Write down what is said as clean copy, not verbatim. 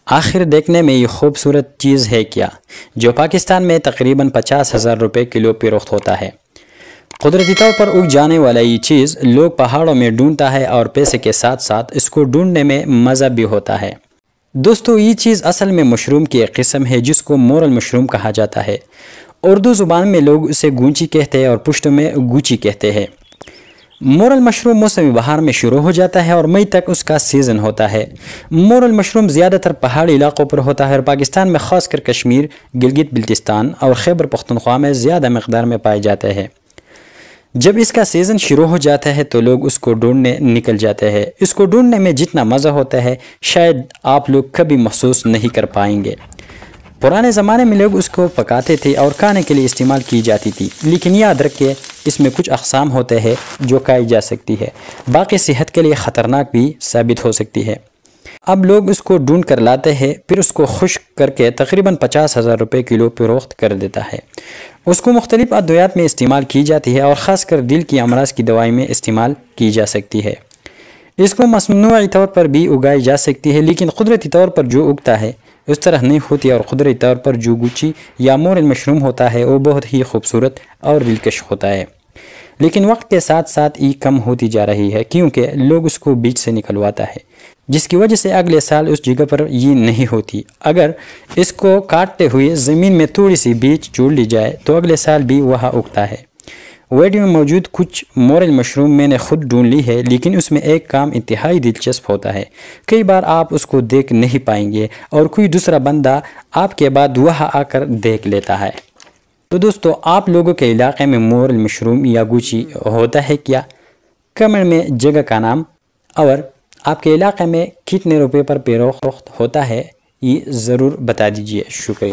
آخر دیکھنے میں یہ خوبصورت چیز ہے کیا جو پاکستان میں تقریباً 50,000 روپے کلو فروخت ہوتا ہے۔ قدرتی طور پر اگ جانے والا یہ چیز لوگ پہاڑوں میں ڈھونڈتا ہے اور پیسے کے ساتھ ساتھ اس کو ڈھونڈنے میں مزہ بھی ہوتا ہے۔ دوستو، یہ چیز اصل میں مشروم کی ایک قسم ہے جس کو مورل مشروم کہا جاتا ہے۔ اردو زبان میں لوگ اسے گونچی کہتے ہیں اور پشتو میں گوچی کہتے ہیں۔ مورل مشروم موسم بہار میں شروع ہو جاتا ہے اور مئی تک اس کا سیزن ہوتا ہے۔ مورل مشروم زیادہ تر پہاڑی علاقوں پر ہوتا ہے اور پاکستان میں خاص کر کشمیر، گلگت بلتستان اور خیبر پختونخوا میں زیادہ مقدار میں پائے جاتے ہیں۔ جب اس کا سیزن شروع ہو جاتا ہے تو لوگ اس کو ڈھونڈنے نکل جاتے ہیں۔ اس کو ڈھونڈنے میں جتنا مزہ ہوتا ہے شاید آپ لوگ کبھی محسوس نہیں کر پائیں گے۔ پرانے زمانے میں لوگ اس کو پکاتے تھے اور کھانے کے لیے استعمال کی جاتی تھی، لیکن یاد رکھیں اس میں کچھ اقسام ہوتے ہیں جو کھائی جا سکتی ہے، باقی صحت کے لیے خطرناک بھی ثابت ہو سکتی ہے۔ اب لوگ اس کو ڈھونڈ کر لاتے ہیں، پھر اس کو خشک کر کے تقریباً 50,000 روپے کلو فروخت کر دیتا ہے۔ اس کو مختلف ادویات میں استعمال کی جاتی ہے اور خاص کر دل کی امراض کی دوائی میں استعمال کی جا سکتی ہے۔ اس کو مصنوعی طور پر بھی اگائی جا سکتی ہے، لیکن قدرتی طور پر جو اگتا ہے اس طرح نہیں ہوتی، اور قدرتی طور پر جو گوچی یا مورل مشروم ہوتا ہے وہ بہت ہی خوبصورت اور دلکش ہوتا ہے۔ لیکن وقت کے ساتھ ساتھ یہ کم ہوتی جا رہی ہے کیونکہ لوگ اس کو بیج سے نکلواتا ہے، جس کی وجہ سے اگلے سال اس جگہ پر یہ نہیں ہوتی۔ اگر اس کو کاٹتے ہوئے زمین میں تھوڑی سی بیج جوڑ لی جائے تو اگلے سال بھی وہاں اگتا ہے۔ ویڈیو میں موجود کچھ مورل مشروم میں نے خود ڈھونڈ لی ہے، لیکن اس میں ایک کام انتہائی دلچسپ ہوتا ہے۔ کئی بار آپ اس کو دیکھ نہیں پائیں گے اور کوئی دوسرا بندہ آپ کے بعد وہاں آ کر دیکھ لیتا ہے۔ تو دوستو، آپ لوگوں کے علاقے میں مورل مشروم یا گوچی ہوتا ہے کیا؟ کمنٹ میں جگہ کا نام اور آپ کے علاقے میں کتنے روپے پر فروخت ہوتا ہے یہ ضرور بتا دیجئے۔ شکریہ۔